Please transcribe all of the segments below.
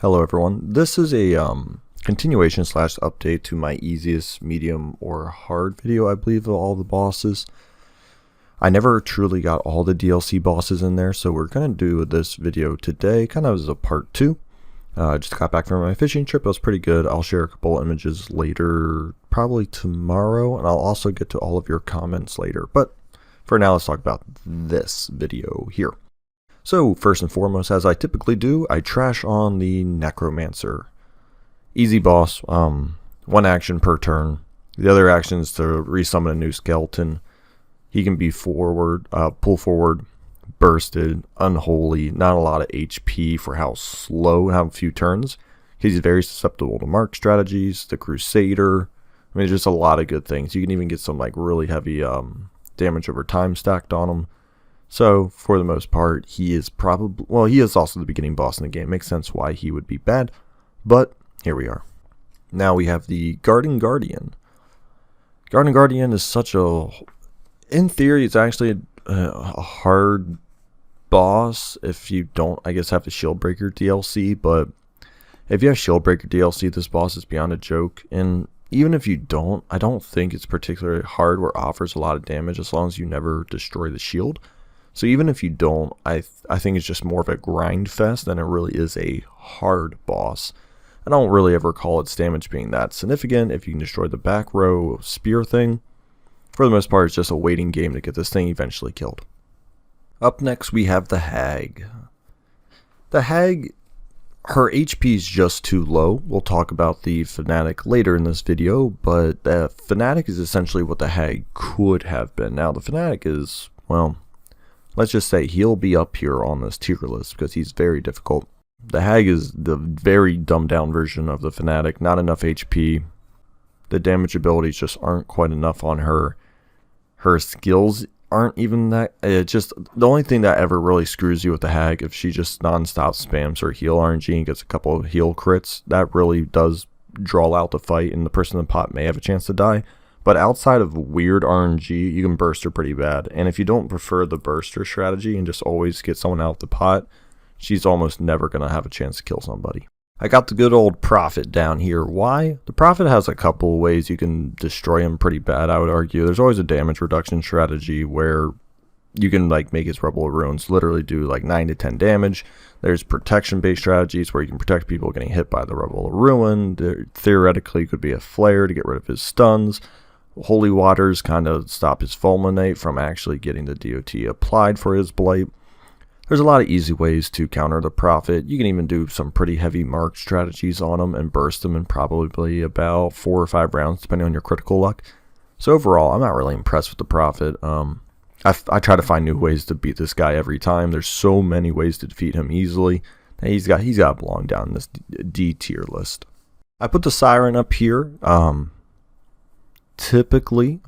Hello everyone, this is a continuation slash update to my easiest, medium, or hard video, I believe, of all the bosses. I never truly got all the DLC bosses in there, so we're going to do this video today, kind of as a part 2. I just got back from my fishing trip, it was pretty good. I'll share a couple images later, probably tomorrow, and I'll also get to all of your comments later. But for now, let's talk about this video here. So first and foremost, as I typically do, I trash on the Necromancer. Easy boss, one action per turn. The other action is to resummon a new skeleton. He can be forward, pull forward, bursted, unholy, not a lot of HP for how slow and how few turns. He's very susceptible to mark strategies, the Crusader. I mean, just a lot of good things. You can even get some like really heavy damage over time stacked on him. So, for the most part, he is probably, well, he is also the beginning boss in the game. Makes sense why he would be bad, but here we are. Now we have the Guardian. Guardian is such a, in theory, it's actually a hard boss if you don't, I guess, have the Shieldbreaker DLC, but if you have Shieldbreaker DLC, this boss is beyond a joke, and even if you don't, I don't think it's particularly hard or offers a lot of damage as long as you never destroy the shield. So even if you don't, I think it's just more of a grind fest than it really is a hard boss. I don't really ever call its damage being that significant if you can destroy the back row spear thing. For the most part, it's just a waiting game to get this thing eventually killed. Up next, we have the Hag. The Hag, her HP is just too low. We'll talk about the Fanatic later in this video, but the Fanatic is essentially what the Hag could have been. Now, the Fanatic is, well, let's just say he'll be up here on this tier list because he's very difficult. The Hag is the very dumbed down version of the Fanatic, not enough HP. The damage abilities just aren't quite enough on her. Her skills aren't even that, just the only thing that ever really screws you with the Hag, if she just non-stop spams her heal RNG and gets a couple of heal crits, that really does draw out the fight and the person in the pot may have a chance to die. But outside of weird RNG, you can burst her pretty bad. And if you don't prefer the burster strategy and just always get someone out of the pot, she's almost never going to have a chance to kill somebody. I got the good old Prophet down here. Why? The Prophet has a couple of ways you can destroy him pretty bad, I would argue. There's always a damage reduction strategy where you can like make his Rubble of Ruins literally do like 9 to 10 damage. There's protection based strategies where you can protect people getting hit by the Rubble of Ruin. There theoretically could be a flare to get rid of his stuns. Holy Waters kind of stop his Fulminate from actually getting the DOT applied for his Blight. There's a lot of easy ways to counter the Prophet. You can even do some pretty heavy mark strategies on him and burst him in probably about 4 or 5 rounds depending on your critical luck. So overall, I'm not really impressed with the Prophet. I try to find new ways to beat this guy every time. There's so many ways to defeat him easily. He's got to belong down in this D tier list. I put the Siren up here. Typically,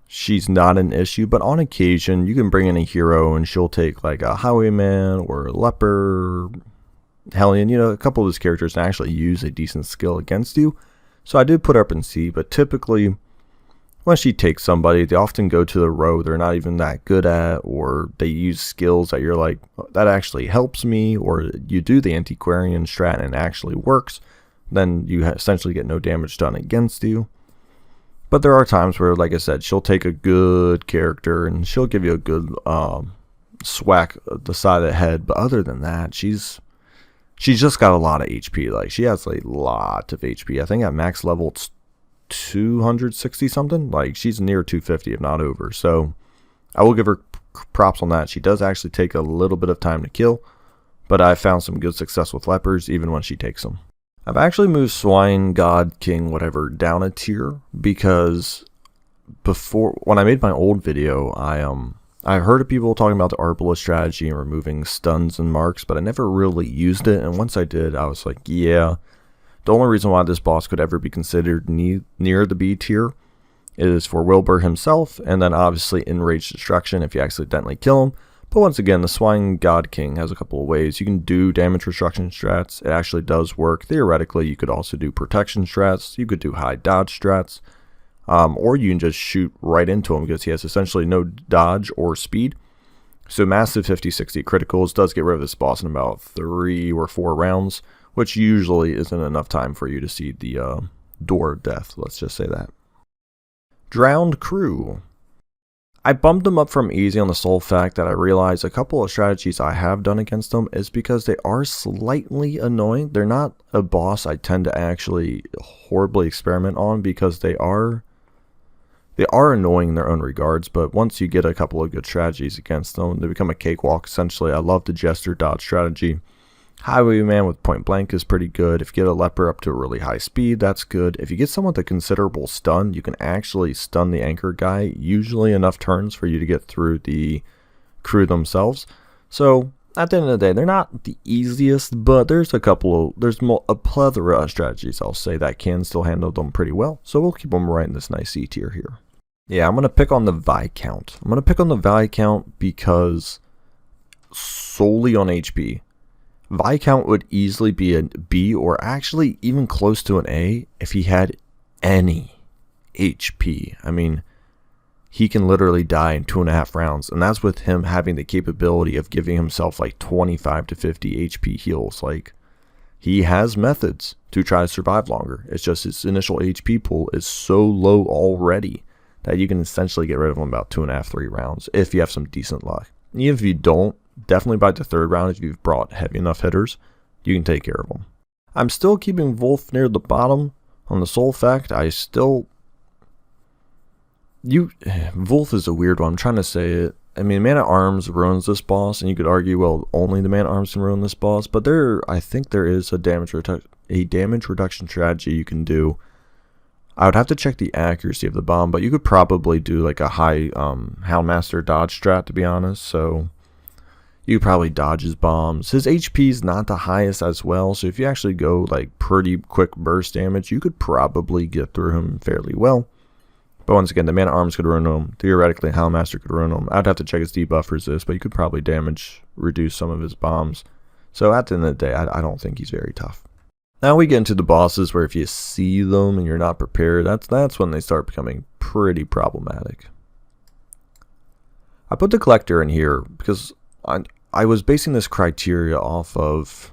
she's not an issue, but on occasion, you can bring in a hero and she'll take like a Highwayman or a Leper, Hellion, you know, a couple of those characters and actually use a decent skill against you. So I did put her up in C, but typically, when she takes somebody, they often go to the row they're not even that good at, or they use skills that you're like, that actually helps me, or you do the Antiquarian strat and it actually works, then you essentially get no damage done against you. But there are times where, like I said, she'll take a good character and she'll give you a good swack at the side of the head. But other than that, she's just got a lot of HP. Like, she has a lot of HP. I think at max level it's 260 something. Like, she's near 250 if not over. So I will give her props on that. She does actually take a little bit of time to kill, but I found some good success with lepers even when she takes them. I've actually moved Swine, God, King, whatever down a tier because before, when I made my old video, I heard of people talking about the Arbalest strategy and removing stuns and marks, but I never really used it. And once I did, I was like, yeah, the only reason why this boss could ever be considered near the B tier is for Wilbur himself, and then obviously Enraged Destruction if you accidentally kill him. But once again, the Swine God King has a couple of ways. You can do damage reduction strats. It actually does work. Theoretically, you could also do protection strats. You could do high dodge strats. Or you can just shoot right into him because he has essentially no dodge or speed. So massive 50-60 criticals does get rid of this boss in about 3 or 4 rounds, which usually isn't enough time for you to see the door of death, let's just say that. Drowned Crew. I bumped them up from easy on the sole fact that I realized a couple of strategies I have done against them is because they are slightly annoying. They're not a boss I tend to actually horribly experiment on because they are annoying in their own regards, but once you get a couple of good strategies against them, they become a cakewalk essentially. I love the Jester dodge strategy. Highwayman with point blank is pretty good. If you get a leper up to a really high speed, that's good. If you get someone with a considerable stun, you can actually stun the anchor guy, usually enough turns for you to get through the crew themselves. So at the end of the day, they're not the easiest, but there's a plethora of strategies, I'll say, that can still handle them pretty well. So we'll keep them right in this nice C tier here. Yeah, I'm going to pick on the Viscount. I'm going to pick on the Viscount because solely on HP. Viscount would easily be a B or actually even close to an A if he had any HP. I mean, he can literally die in 2.5 rounds, and that's with him having the capability of giving himself like 25 to 50 HP heals. Like, he has methods to try to survive longer. It's just his initial HP pool is so low already that you can essentially get rid of him about 2.5, 3 rounds if you have some decent luck. Even if you don't, definitely by the 3rd round, if you've brought heavy enough hitters, you can take care of them. I'm still keeping Wolf near the bottom on the sole fact Wolf is a weird one. I'm trying to say it. I mean, Man at Arms ruins this boss, and you could argue, well, only the Man at Arms can ruin this boss, but I think there is a damage reduction strategy you can do. I would have to check the accuracy of the bomb, but you could probably do like a high Houndmaster dodge strat, to be honest. So you probably dodge his bombs. His HP is not the highest as well, so if you actually go like pretty quick burst damage, you could probably get through him fairly well. But once again, the Man at Arms could ruin him. Theoretically, Houndmaster could ruin him. I'd have to check his debuff resist, but you could probably reduce some of his bombs. So at the end of the day, I don't think he's very tough. Now we get into the bosses where if you see them and you're not prepared, that's when they start becoming pretty problematic. I put the Collector in here because I was basing this criteria off of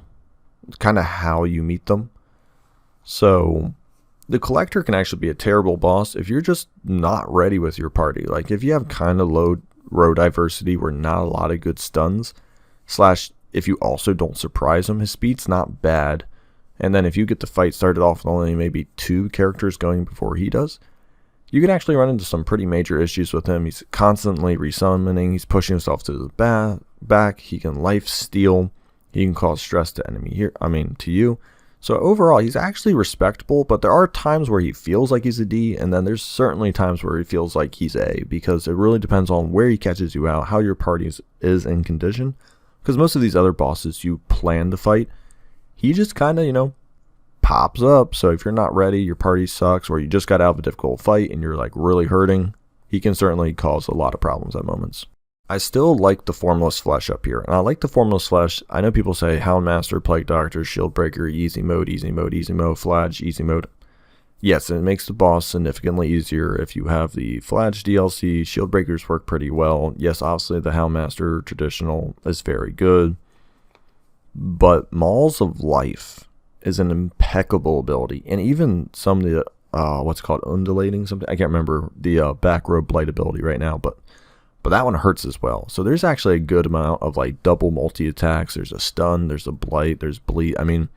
kind of how you meet them. So the Collector can actually be a terrible boss if you're just not ready with your party. Like if you have kind of low row diversity where not a lot of good stuns, / if you also don't surprise him, his speed's not bad. And then if you get the fight started off with only maybe 2 characters going before he does, you can actually run into some pretty major issues with him. He's constantly resummoning, he's pushing himself to the back, he can life steal, he can cause stress to you. So overall, he's actually respectable, but there are times where he feels like he's a D, and then there's certainly times where he feels like he's A, because it really depends on where he catches you out, how your party is in condition. Because most of these other bosses you plan to fight, he just kind of, pops up. So if you're not ready, your party sucks, or you just got out of a difficult fight and you're like really hurting, he can certainly cause a lot of problems at moments. I still like the Formless Flesh up here, and I like the Formless Flesh. I know people say Houndmaster, Plague Doctor, Shield Breaker, easy mode, Flage, easy mode. Yes, and it makes the boss significantly easier if you have the Flage DLC. Shield Breakers work pretty well. Yes, obviously the Houndmaster Traditional is very good, but Mauls of Life is an impeccable ability, and even some of the what's called undulating something, I can't remember the back row blight ability right now, but that one hurts as well. So there's actually a good amount of like double multi attacks. There's a stun, there's a blight, there's bleed. I mean,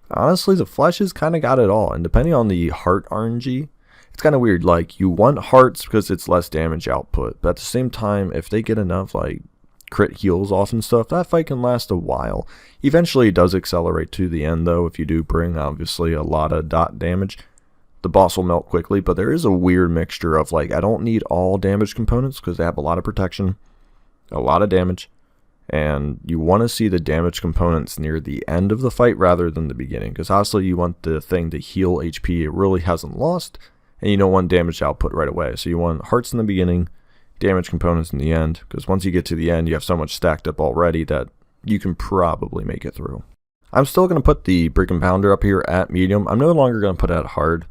honestly, the Flesh has kind of got it all, and depending on the heart RNG, it's kind of weird. Like, you want hearts because it's less damage output, but at the same time, if they get enough like crit heals off and stuff, that fight can last a while. Eventually it does accelerate to the end though. If you do bring obviously a lot of dot damage, the boss will melt quickly, but there is a weird mixture of like, I don't need all damage components because they have a lot of protection, a lot of damage, and you want to see the damage components near the end of the fight rather than the beginning, because obviously you want the thing to heal HP it really hasn't lost, and you don't want damage output right away. So you want hearts in the beginning, damage components in the end, because once you get to the end you have so much stacked up already that you can probably make it through. I'm still going to put the Brick and Pounder up here at medium. I'm no longer going to put it at hard.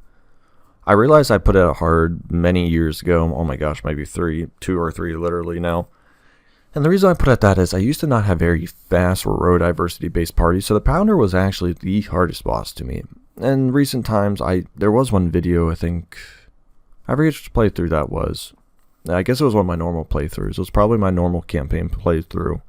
I realized I put it at hard many years ago. Oh my gosh, maybe 2 or 3 literally now. And the reason I put it that is I used to not have very fast row diversity based parties, so the Pounder was actually the hardest boss to me. In recent times, there was one video, I think, I forget which playthrough that was. I guess it was one of my normal playthroughs. It was probably my normal campaign playthrough.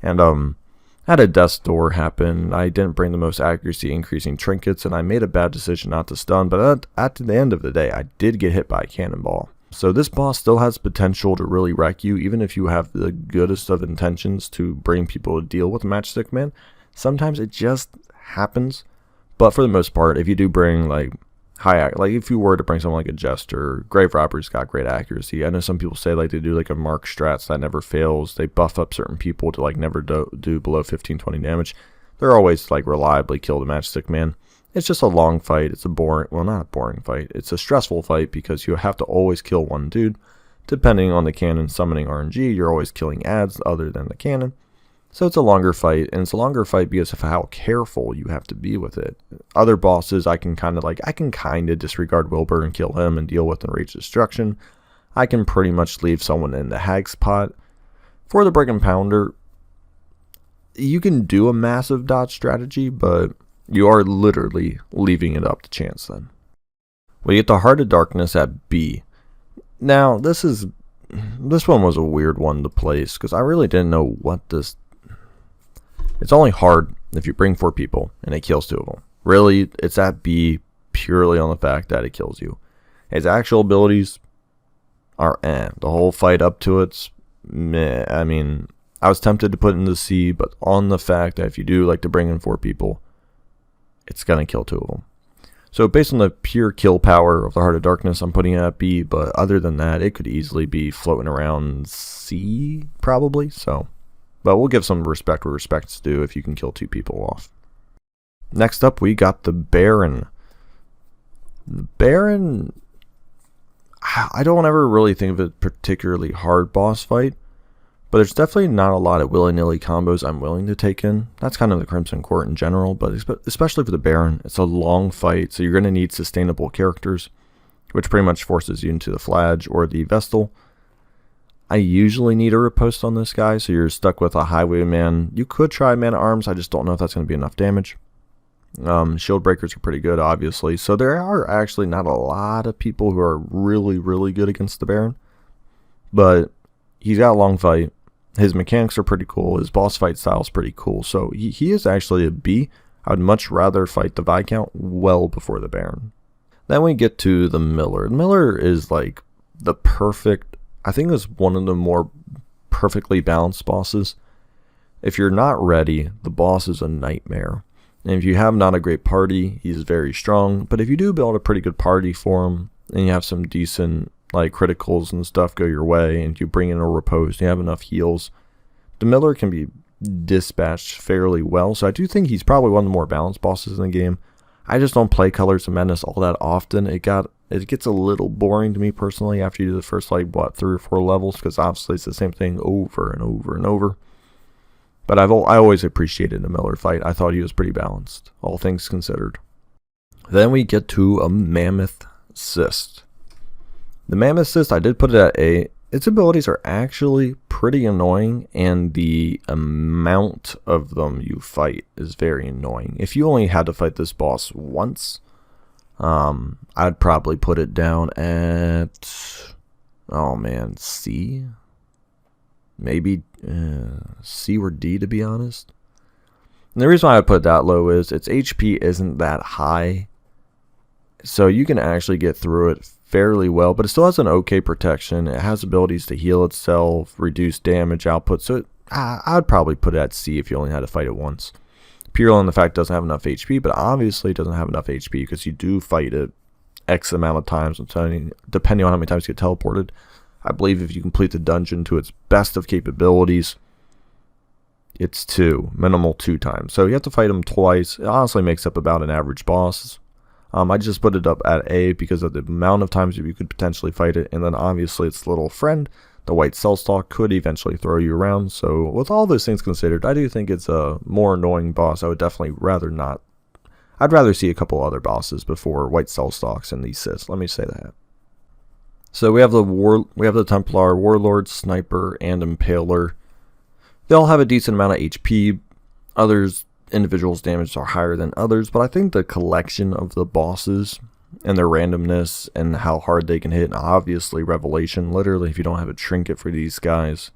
And I had a death door happen. I didn't bring the most accuracy increasing trinkets, and I made a bad decision not to stun, but at the end of the day, I did get hit by a cannonball. So this boss still has potential to really wreck you, even if you have the goodest of intentions to bring people to deal with Matchstick Man. Sometimes it just happens, but for the most part, if you do bring like if you were to bring someone like a Jester, Grave Robber's got great accuracy. I know some people say like they do like a Mark strats that never fails. They buff up certain people to like never do below 15-20 damage. They're always like reliably kill the Matchstick Man. It's just a long fight. It's a boring, well, not a boring fight. It's a stressful fight because you have to always kill one dude. Depending on the cannon summoning RNG, you're always killing adds other than the cannon. So it's a longer fight, and it's a longer fight because of how careful you have to be with it. Other bosses, I can kind of disregard Wilbur and kill him and deal with Enraged Destruction. I can pretty much leave someone in the Hag's Pot. For the Brick and Pounder, you can do a massive dodge strategy, but you are literally leaving it up to chance then. We get the Heart of Darkness at B. Now, this one was a weird one to place, because I really didn't know what this... It's only hard if you bring 4 people, and it kills 2 of them. Really, it's at B purely on the fact that it kills you. Its actual abilities are The whole fight up to it's meh. I mean, I was tempted to put it in the C, but on the fact that if you do like to bring in 4 people, it's going to kill 2 of them. So based on the pure kill power of the Heart of Darkness, I'm putting it at B, but other than that, it could easily be floating around C, probably. So, but we'll give some respect where respect's due if you can kill 2 people off. Next up, we got the Baron. The Baron, I don't ever really think of a particularly hard boss fight, but there's definitely not a lot of willy-nilly combos I'm willing to take in. That's kind of the Crimson Court in general, but especially for the Baron, it's a long fight, so you're going to need sustainable characters, which pretty much forces you into the Flage or the Vestal. I usually need a riposte on this guy, so you're stuck with a Highwayman. You could try Man at Arms, I just don't know if that's going to be enough damage. Shield breakers are pretty good, obviously, so there are actually not a lot of people who are really, really good against the Baron, but he's got a long fight. His mechanics are pretty cool. His boss fight style is pretty cool. So he is actually a B. I would much rather fight the Viscount well before the Baron. Then we get to the Miller. The Miller is like the perfect, I think it's one of the more perfectly balanced bosses. If you're not ready, the boss is a nightmare. And if you have not a great party, he's very strong. But if you do build a pretty good party for him, and you have some decent like criticals and stuff go your way, and you bring in a riposte, you have enough heals, the Miller can be dispatched fairly well. So I do think he's probably one of the more balanced bosses in the game. I just don't play Colors of Madness all that often. It gets a little boring to me personally after you do the first like 3 or 4 levels, because obviously it's the same thing over and over and over. But I always appreciated the Miller fight. I thought he was pretty balanced, all things considered. Then we get to a Mammoth Cyst. The Mammoth Cyst, I did put it at A. Its abilities are actually pretty annoying, and the amount of them you fight is very annoying. If you only had to fight this boss once, I'd probably put it down at, oh man, C? Maybe C or D, to be honest. And the reason why I put it that low is its HP isn't that high, so you can actually get through it fairly well, but it still has an okay protection. It has abilities to heal itself, reduce damage output, so I'd probably put it at C if you only had to fight it once. Purely on the fact it doesn't have enough HP, but obviously it doesn't have enough HP because you do fight it X amount of times, depending on how many times you get teleported. I believe if you complete the dungeon to its best of capabilities, it's 2, minimal 2 times. So you have to fight him twice. It honestly makes up about an average boss. I just put it up at A because of the amount of times you could potentially fight it, and then obviously its little friend, the White Cellstalk, could eventually throw you around. So with all those things considered, I do think it's a more annoying boss. I would definitely rather not. I'd rather see a couple other bosses before White Cellstalks and these Cysts. Let me say that. So we have the Templar, Warlord, Sniper, and Impaler. They all have a decent amount of HP. Individuals' damage are higher than others, but I think the collection of the bosses and their randomness and how hard they can hit, and obviously Revelation, literally if you don't have a trinket for these guys,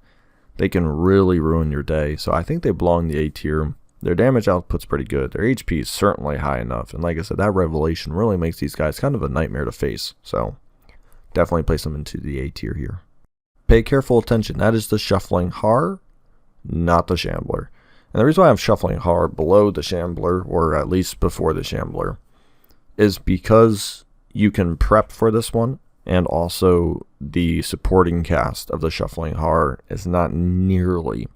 they can really ruin your day. So I think they belong in the A tier. Their damage output's pretty good. Their HP is certainly high enough. And like I said, that Revelation really makes these guys kind of a nightmare to face. So definitely place them into the A tier here. Pay careful attention. That is the Shuffling Har, not the Shambler. And the reason why I'm Shuffling Har below the Shambler, or at least before the Shambler, is because you can prep for this one. And also the supporting cast of the Shuffling Har is not nearly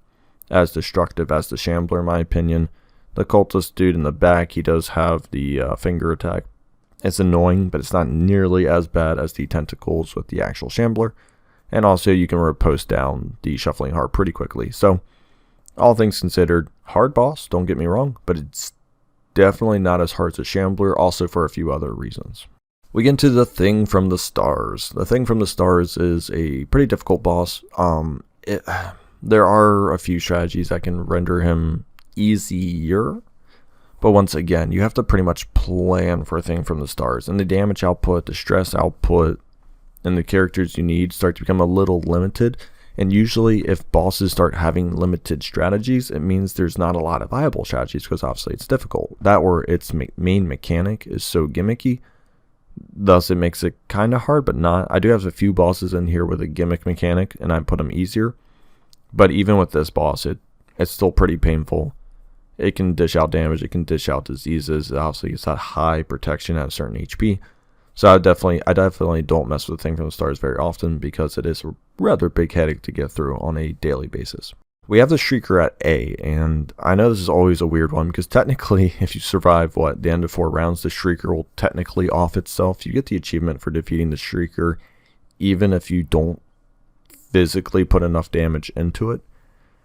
as destructive as the Shambler, in my opinion. The cultist dude in the back, he does have the finger attack. It's annoying, but it's not nearly as bad as the tentacles with the actual Shambler. And also you can riposte down the Shuffling Har pretty quickly. So all things considered, hard boss, don't get me wrong, but it's definitely not as hard as a Shambler, also for a few other reasons. We get into the Thing from the Stars. The Thing from the Stars is a pretty difficult boss. There are a few strategies that can render him easier, but once again, you have to pretty much plan for a Thing from the Stars, and the damage output, the stress output, and the characters you need start to become a little limited. And usually if bosses start having limited strategies, it means there's not a lot of viable strategies, because obviously it's difficult. That, or its main mechanic is so gimmicky, thus it makes it kind of hard, but not. I do have a few bosses in here with a gimmick mechanic, and I put them easier. But even with this boss, it's still pretty painful. It can dish out damage, it can dish out diseases. Obviously it's that high protection at a certain HP. So I definitely don't mess with the Thing from the Stars very often, because it is a rather big headache to get through on a daily basis. We have the Shrieker at A, and I know this is always a weird one, because technically if you survive the end of 4 rounds, the Shrieker will technically off itself. You get the achievement for defeating the Shrieker even if you don't physically put enough damage into it.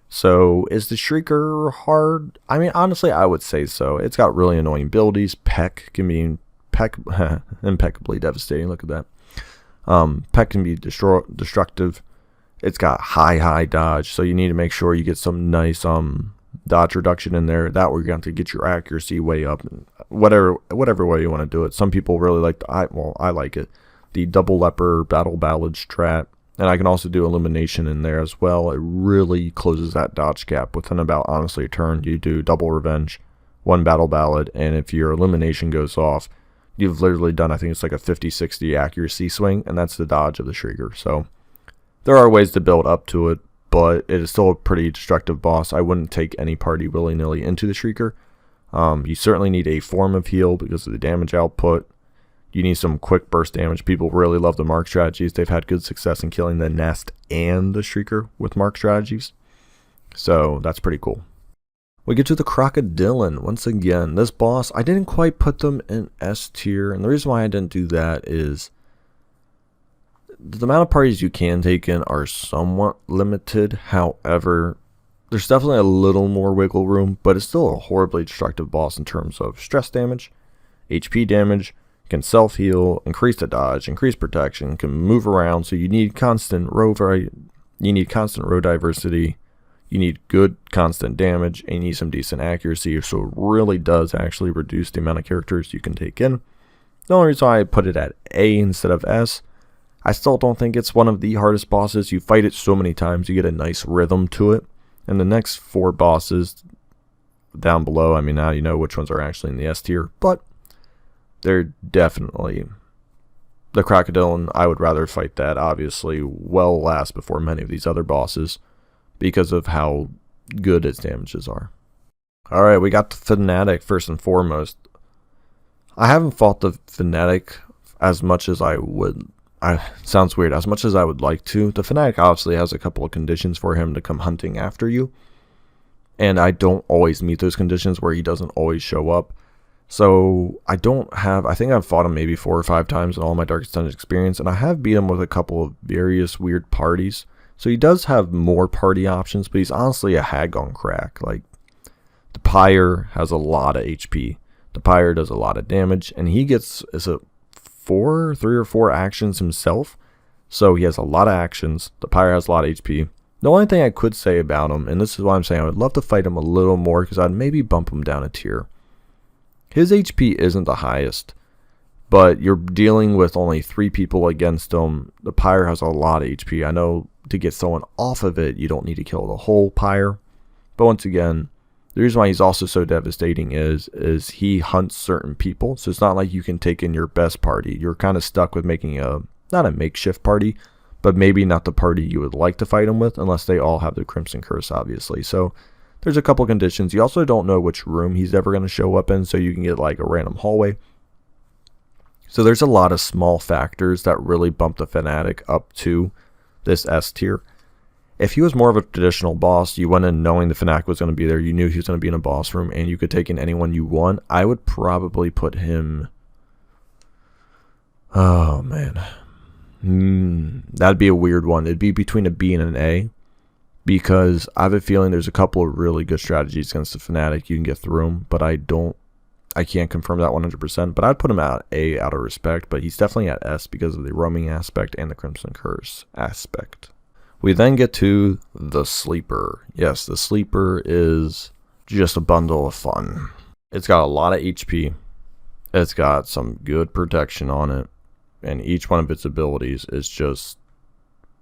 So is the Shrieker hard? I mean, honestly, I would say so. It's got really annoying abilities. Peck can be impeccably devastating. Look at that. Peck can be destructive. It's got high dodge, so you need to make sure you get some nice dodge reduction in there. That way you're going to get your accuracy way up. Whatever way you want to do it. Some people really like I like it. The Double Leper Battle Ballad strat. And I can also do Illumination in there as well. It really closes that dodge gap within about, honestly, a turn. You do Double Revenge, 1 Battle Ballad, and if your Illumination goes off, you've literally done, I think it's like a 50-60 accuracy swing, and that's the dodge of the Shrieker. So there are ways to build up to it, but it is still a pretty destructive boss. I wouldn't take any party willy-nilly into the Shrieker. You certainly need a form of heal because of the damage output. You need some quick burst damage. People really love the mark strategies. They've had good success in killing the Nest and the Shrieker with mark strategies. So that's pretty cool. We get to the Crocodilian. Once again, this boss, I didn't quite put them in S tier. And the reason why I didn't do that is the amount of parties you can take in are somewhat limited. However, there's definitely a little more wiggle room, but it's still a horribly destructive boss in terms of stress damage, HP damage, can self-heal, increase the dodge, increase protection, can move around, so you need constant row diversity, you need good constant damage, and you need some decent accuracy, so it really does actually reduce the amount of characters you can take in. The only reason why I put it at A instead of S, I still don't think it's one of the hardest bosses. You fight it so many times, you get a nice rhythm to it, and the next 4 bosses down below, I mean, now you know which ones are actually in the S tier, but they're definitely the Crocodilian. I would rather fight that, obviously, well last before many of these other bosses because of how good its damages are. Alright, we got the Fanatic first and foremost. I haven't fought the Fanatic as much as I would. Sounds weird, as much as I would like to. The Fanatic obviously has a couple of conditions for him to come hunting after you, and I don't always meet those conditions where he doesn't always show up. So I think I've fought him maybe 4 or 5 times in all my Darkest Dungeon experience, and I have beat him with a couple of various weird parties. So he does have more party options, but he's honestly a hag on crack. Like, the Pyre has a lot of HP. The Pyre does a lot of damage, and he gets, 3 or 4 actions himself. So he has a lot of actions. The Pyre has a lot of HP. The only thing I could say about him, and this is why I'm saying I would love to fight him a little more, because I'd maybe bump him down a tier. His HP isn't the highest, but you're dealing with only 3 people against him. The pyre has a lot of HP. I know to get someone off of it, you don't need to kill the whole pyre. But once again, the reason why he's also so devastating is he hunts certain people. So it's not like you can take in your best party. You're kind of stuck with making not a makeshift party, but maybe not the party you would like to fight him with, unless they all have the Crimson Curse, obviously. So there's a couple conditions. You also don't know which room he's ever going to show up in, so you can get like a random hallway. So there's a lot of small factors that really bump the Fanatic up to this S tier. If he was more of a traditional boss, you went in knowing the Fanatic was going to be there, you knew he was going to be in a boss room, and you could take in anyone you want, I would probably put him... Oh, man. That'd be a weird one. It'd be between a B and an A, because I have a feeling there's a couple of really good strategies against the Fanatic you can get through him, but I can't confirm that 100%, but I'd put him at A out of respect, but he's definitely at S because of the roaming aspect and the Crimson Curse aspect. We then get to the Sleeper. Yes, the Sleeper is just a bundle of fun. It's got a lot of HP. It's got some good protection on it, and each one of its abilities is just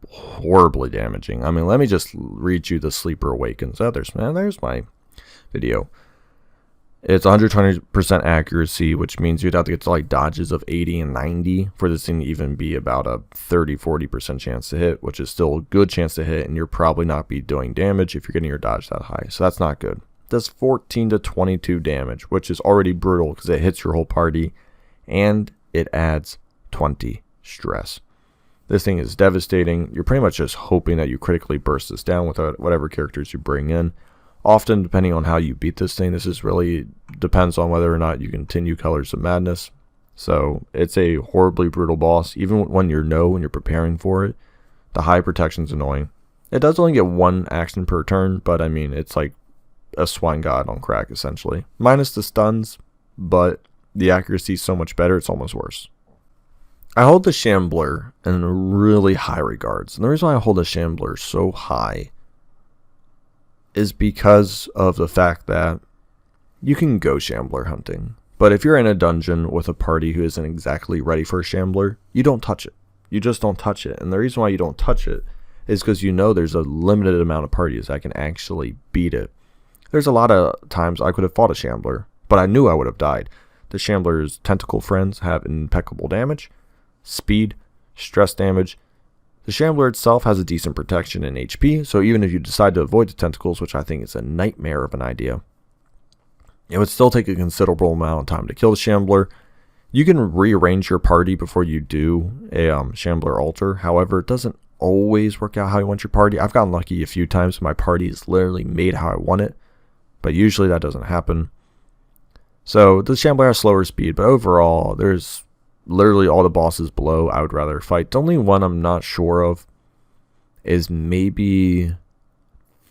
horribly damaging. I mean, let me just read you the Sleeper Awakens. Oh, there's my video. It's 120% accuracy, which means you'd have to get to like dodges of 80 and 90 for this thing to even be about a 30-40% chance to hit, which is still a good chance to hit, and you're probably not be doing damage if you're getting your dodge that high. So that's not good. It does 14 to 22 damage, which is already brutal because it hits your whole party, and it adds 20 stress. This thing is devastating. You're pretty much just hoping that you critically burst this down with whatever characters you bring in. Often, depending on how you beat this thing, this is really depends on whether or not you continue Colors of Madness. So it's a horribly brutal boss. Even when you're preparing for it, the high protection is annoying. It does only get 1 action per turn, but I mean, it's like a swine god on crack, essentially. Minus the stuns, but the accuracy is so much better, it's almost worse. I hold the Shambler in really high regards. And the reason why I hold the Shambler so high is because of the fact that you can go Shambler hunting. But if you're in a dungeon with a party who isn't exactly ready for a Shambler, you don't touch it. You just don't touch it. And the reason why you don't touch it is because you know there's a limited amount of parties that can actually beat it. There's a lot of times I could have fought a Shambler, but I knew I would have died. The Shambler's tentacle friends have impeccable damage, speed, stress damage. The Shambler itself has a decent protection in HP, so even if you decide to avoid the tentacles, which I think is a nightmare of an idea, it would still take a considerable amount of time to kill the Shambler. You can rearrange your party before you do a Shambler altar. However, it doesn't always work out how you want your party. I've gotten lucky a few times. My party is literally made how I want it, but usually that doesn't happen. So the Shambler has slower speed, but overall, there's literally all the bosses below I would rather fight. The only one I'm not sure of is maybe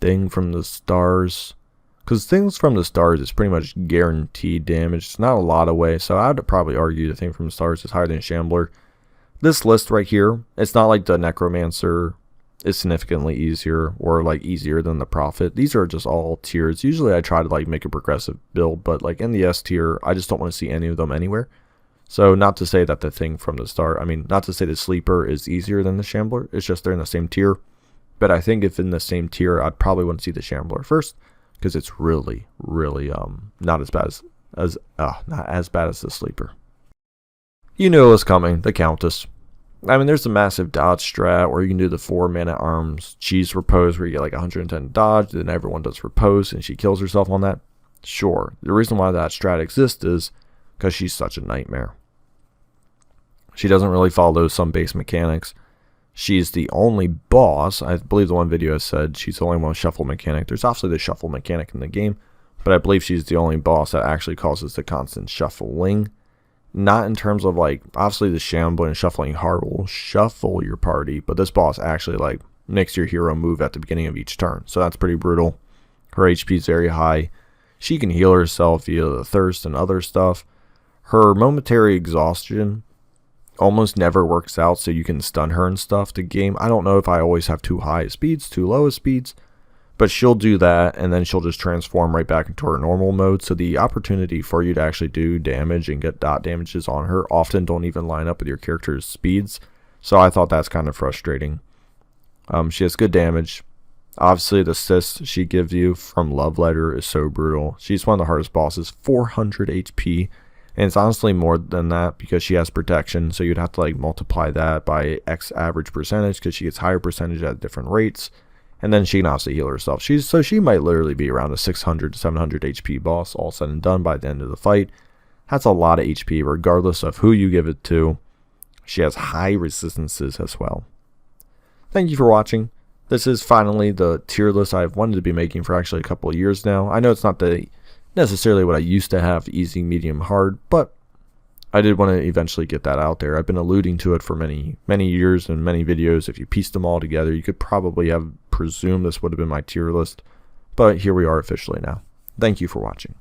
Thing from the Stars, because Things from the Stars is pretty much guaranteed damage. It's not a lot away, so I would probably argue the Thing from the Stars is higher than Shambler. This list right here, it's not like the Necromancer is significantly easier or like easier than the Prophet. These are just all tiers. Usually I try to like make a progressive build, but like in the S tier, I just don't want to see any of them anywhere. So not to say that the Thing from the Start, I mean, not to say the Sleeper is easier than the Shambler. It's just they're in the same tier. But I think if in the same tier, I'd probably want to see the Shambler first, because it's really, really not as bad as the Sleeper. You knew it was coming, the Countess. I mean, there's a massive dodge strat where you can do the 4 man-at-arms cheese repose where you get like 110 dodge, then everyone does repose and she kills herself on that. Sure, the reason why that strat exists is because she's such a nightmare. She doesn't really follow some base mechanics. She's the only boss, I believe the one video has said she's the only one with shuffle mechanic. There's obviously the shuffle mechanic in the game, but I believe she's the only boss that actually causes the constant shuffling. Not in terms of like, obviously the shambling and shuffling hard will shuffle your party, but this boss actually like makes your hero move at the beginning of each turn. So that's pretty brutal. Her HP is very high. She can heal herself via the thirst and other stuff. Her momentary exhaustion almost never works out, so you can stun her and stuff. The game, I don't know if I always have too high speeds, too low speeds, but she'll do that, and then she'll just transform right back into her normal mode. So the opportunity for you to actually do damage and get dot damages on her often don't even line up with your character's speeds. So I thought that's kind of frustrating. She has good damage. Obviously, the assist she gives you from Love Letter is so brutal. She's one of the hardest bosses, 400 HP. And it's honestly more than that because she has protection. So you'd have to like multiply that by X average percentage because she gets higher percentage at different rates. And then she can also heal herself. So she might literally be around a 600 to 700 HP boss all said and done by the end of the fight. That's a lot of HP regardless of who you give it to. She has high resistances as well. Thank you for watching. This is finally the tier list I've wanted to be making for actually a couple of years now. I know it's not necessarily what I used to have, easy, medium, hard, but I did want to eventually get that out there. I've been alluding to it for many years and many videos. If you pieced them all together, you could probably have presumed this would have been my tier list, but here we are officially now. Thank you for watching.